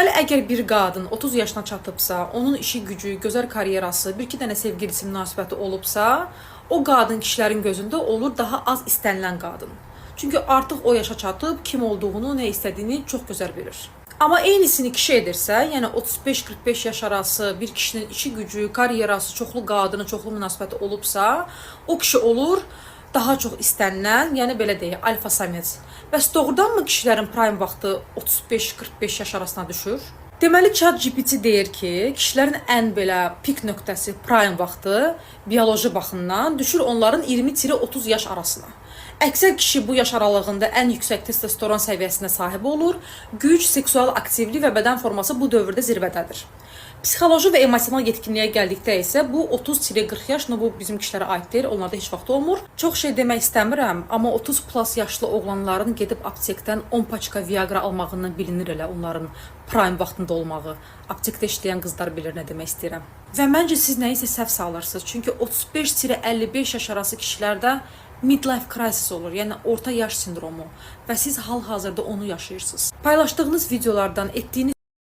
Deməli, əgər bir qadın 30 yaşına çatıbsa, onun işi gücü, gözəl karyerası, bir-iki dənə sevgilisi münasibəti olubsa, o qadın kişilərin gözündə olur daha az istənilən qadın. Çünki artıq o yaşa çatıb, kim olduğunu, nə istədiyini çox gözəl bilir. Amma eynisini kişi edirsə, yəni 35-45 yaş arası bir kişinin işi gücü, karyerası, çoxlu qadını, çoxlu münasibəti olubsa, o kişi olur daha çox istənilən, yəni belə deyək, alfa samec. Bəs doğrudanmı kişilərin prime vaxtı 35-45 yaş arasına düşür? Deməli, ChatGPT deyir ki, kişilərin ən belə pik nöqtəsi prime vaxtı bioloji baxımdan düşür onların 20-30 yaş arasına. Əksər kişi bu yaş aralığında ən yüksək testosteron səviyyəsinə sahib olur, güc, seksual aktivlik və bədən forması bu dövrdə zirvədədir. Psixoloji və emosional yetkinliyə gəldikdə isə bu 30-40 yaş, bu bizim kişilərə aid deyil, onlarda heç vaxt olmur. Çox şey demək istəmirəm, amma 30 plus yaşlı oğlanların gedib aptekdən 10 paçka Viagra almağından bilinir elə onların prime vaxtında olmağı. Aptekdə işləyən qızlar bilir nə demək istəyirəm. Və məncə siz nəyisə səhv salırsınız. Çünki 35-55 yaş arası kişilərdə midlife crisis olur, yəni orta yaş sindromu və siz hal-hazırda onu yaşayırsınız. Paylaşdığınız videolardan, etdiyiniz